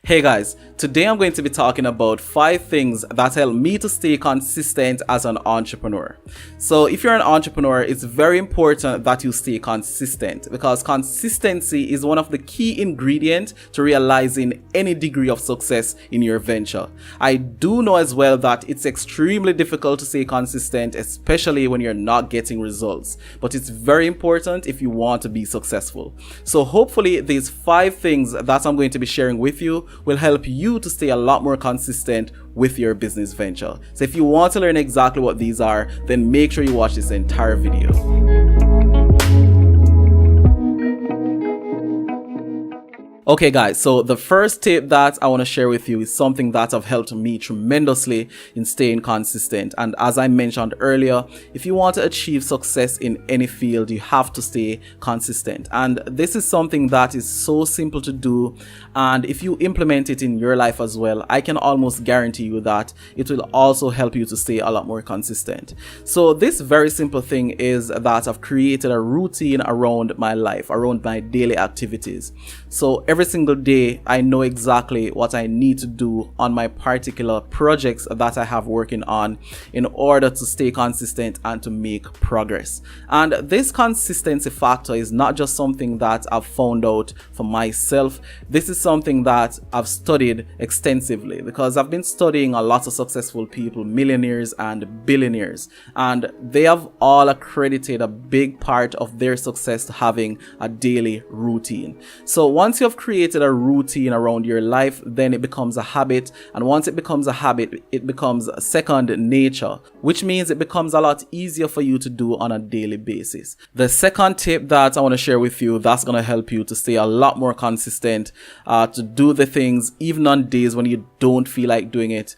Hey guys, today I'm going to be talking about 5 things that help me to stay consistent as an entrepreneur. So if you're an entrepreneur, it's very important that you stay consistent because consistency is one of the key ingredients to realizing any degree of success in your venture. I do know as well that it's extremely difficult to stay consistent, especially when you're not getting results, but it's very important if you want to be successful. So hopefully these 5 things that I'm going to be sharing with you will help you to stay a lot more consistent with your business venture. So if you want to learn exactly what these are, then make sure you watch this entire video. Okay guys, so the first tip that I want to share with you is something that have helped me tremendously in staying consistent. And as I mentioned earlier, if you want to achieve success in any field, you have to stay consistent. And this is something that is so simple to do. And if you implement it in your life as well, I can almost guarantee you that it will also help you to stay a lot more consistent. So this very simple thing is that I've created a routine around my life, around my daily activities. So every single day, I know exactly what I need to do on my particular projects that I have working on in order to stay consistent and to make progress. And this consistency factor is not just something that I've found out for myself. This is something that I've studied extensively because I've been studying a lot of successful people, millionaires and billionaires, and they have all accredited a big part of their success to having a daily routine. So once you have created a routine around your life, then it becomes a habit, and once it becomes a habit, it becomes a second nature, which means it becomes a lot easier for you to do on a daily basis. The second tip that I want to share with you that's going to help you to stay a lot more consistent, to do the things even on days when you don't feel like doing it,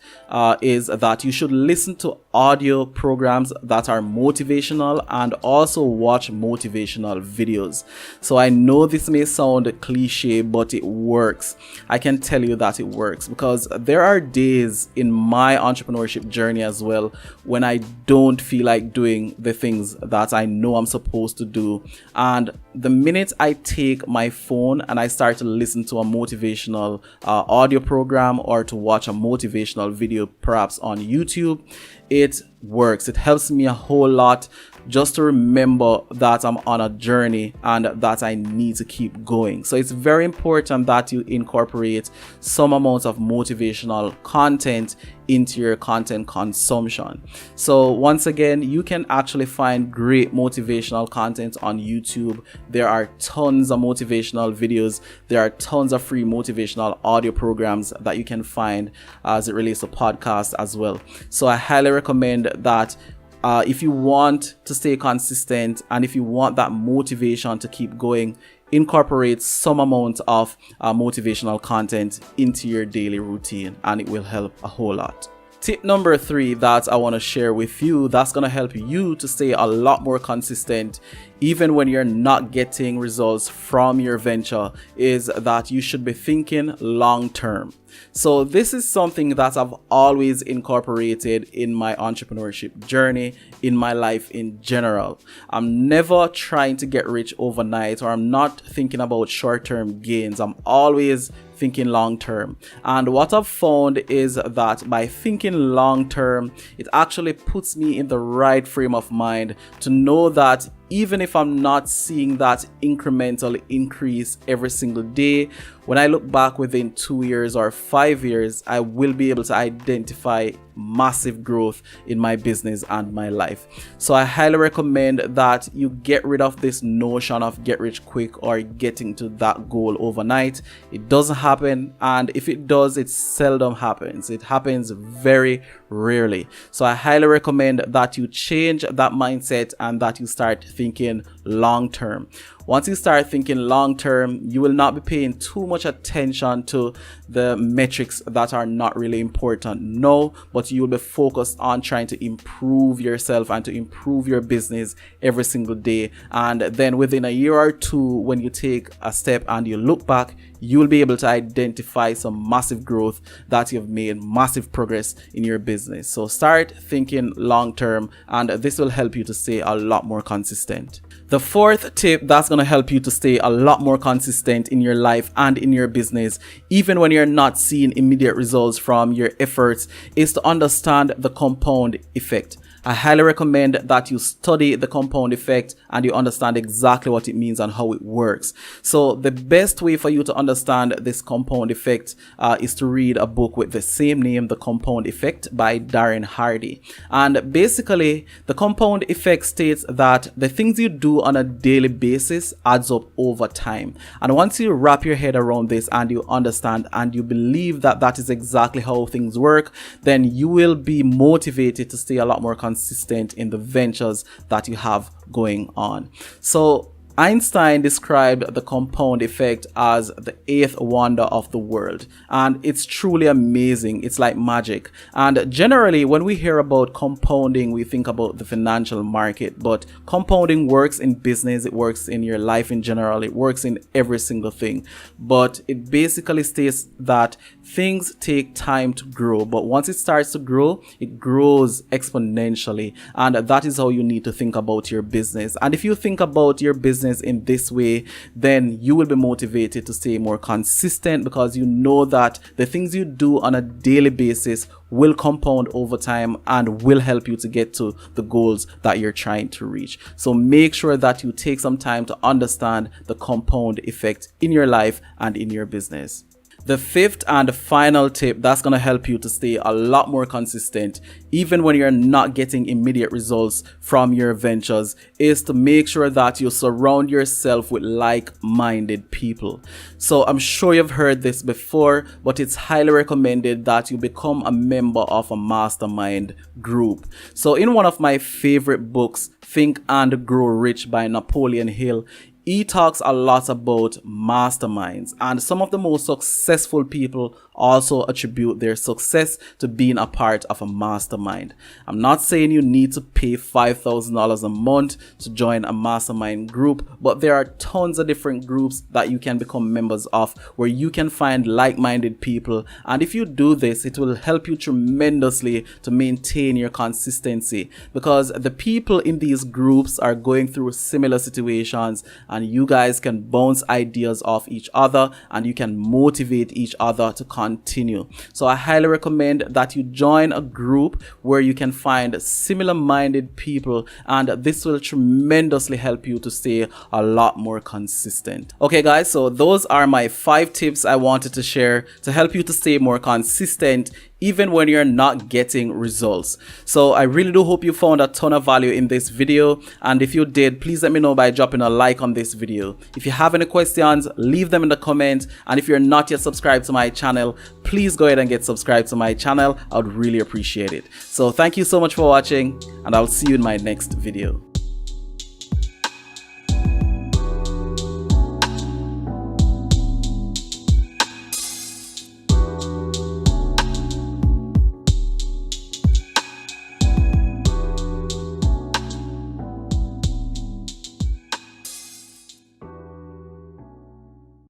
is that you should listen to audio programs that are motivational and also watch motivational videos. So I know this may sound cliche, but it works. I can tell you that it works because there are days in my entrepreneurship journey as well when I don't feel like doing the things that I know I'm supposed to do, and the minute I take my phone and I start to listen to a motivational audio program or to watch a motivational video perhaps on YouTube, it works. It helps me a whole lot just to remember that I'm on a journey and that I need to keep going. So it's very important that you incorporate some amount of motivational content into your content consumption. So once again, you can actually find great motivational content on YouTube. There are tons of motivational videos. There are tons of free motivational audio programs that you can find as it relates to podcasts as well. So I highly recommend that if you want to stay consistent and if you want that motivation to keep going, incorporate some amount of motivational content into your daily routine, and it will help a whole lot. Tip number 3 that I want to share with you that's going to help you to stay a lot more consistent even when you're not getting results from your venture is that you should be thinking long term. So this is something that I've always incorporated in my entrepreneurship journey, in my life in general. I'm never trying to get rich overnight, or I'm not thinking about short-term gains. I'm always thinking long term. And what I've found is that by thinking long term, it actually puts me in the right frame of mind to know that even if I'm not seeing that incremental increase every single day, when I look back within 2 years or 5 years, I will be able to identify massive growth in my business and my life. So I highly recommend that you get rid of this notion of get rich quick or getting to that goal overnight. It doesn't happen, and if it does, it seldom happens. It happens very rarely. So I highly recommend that you change that mindset and that you start thinking long term. Once you start thinking long term, you will not be paying too much attention to the metrics that are not really important now, but you will be focused on trying to improve yourself and to improve your business every single day. And then within a year or two, when you take a step and you look back, you will be able to identify some massive growth that you've made, massive progress in your business. So start thinking long term, and this will help you to stay a lot more consistent. The fourth tip that's going to help you to stay a lot more consistent in your life and in your business, even when you're not seeing immediate results from your efforts, is to understand the compound effect. I highly recommend that you study the compound effect and you understand exactly what it means and how it works. So the best way for you to understand this compound effect is to read a book with the same name, The Compound Effect by Darren Hardy. And basically, the compound effect states that the things you do on a daily basis adds up over time. And once you wrap your head around this and you understand and you believe that that is exactly how things work, then you will be motivated to stay a lot more consistent in the ventures that you have going on. So Einstein described the compound effect as the eighth wonder of the world, and it's truly amazing. It's like magic. And generally, when we hear about compounding, we think about the financial market, but compounding works in business, it works in your life in general, it works in every single thing. But it basically states that things take time to grow, but once it starts to grow, it grows exponentially, and that is how you need to think about your business. And if you think about your business in this way, then you will be motivated to stay more consistent, because you know that the things you do on a daily basis will compound over time and will help you to get to the goals that you're trying to reach. So make sure that you take some time to understand the compound effect in your life and in your business. The fifth and final tip that's going to help you to stay a lot more consistent, even when you're not getting immediate results from your ventures, is to make sure that you surround yourself with like-minded people. So I'm sure you've heard this before, but it's highly recommended that you become a member of a mastermind group. So in one of my favorite books, Think and Grow Rich by Napoleon Hill, he talks a lot about masterminds, and some of the most successful people also attribute their success to being a part of a mastermind. I'm not saying you need to pay $5,000 a month to join a mastermind group, but there are tons of different groups that you can become members of where you can find like-minded people. And if you do this, it will help you tremendously to maintain your consistency, because the people in these groups are going through similar situations, and you guys can bounce ideas off each other and you can motivate each other to continue. So I highly recommend that you join a group where you can find similar minded people, and this will tremendously help you to stay a lot more consistent. Okay guys, so those are my 5 tips I wanted to share to help you to stay more consistent even when you're not getting results. So I really do hope you found a ton of value in this video, and if you did, please let me know by dropping a like on this video. If you have any questions, leave them in the comments, and if you're not yet subscribed to my channel, please go ahead and get subscribed to my channel. I would really appreciate it. So thank you so much for watching, and I'll see you in my next video.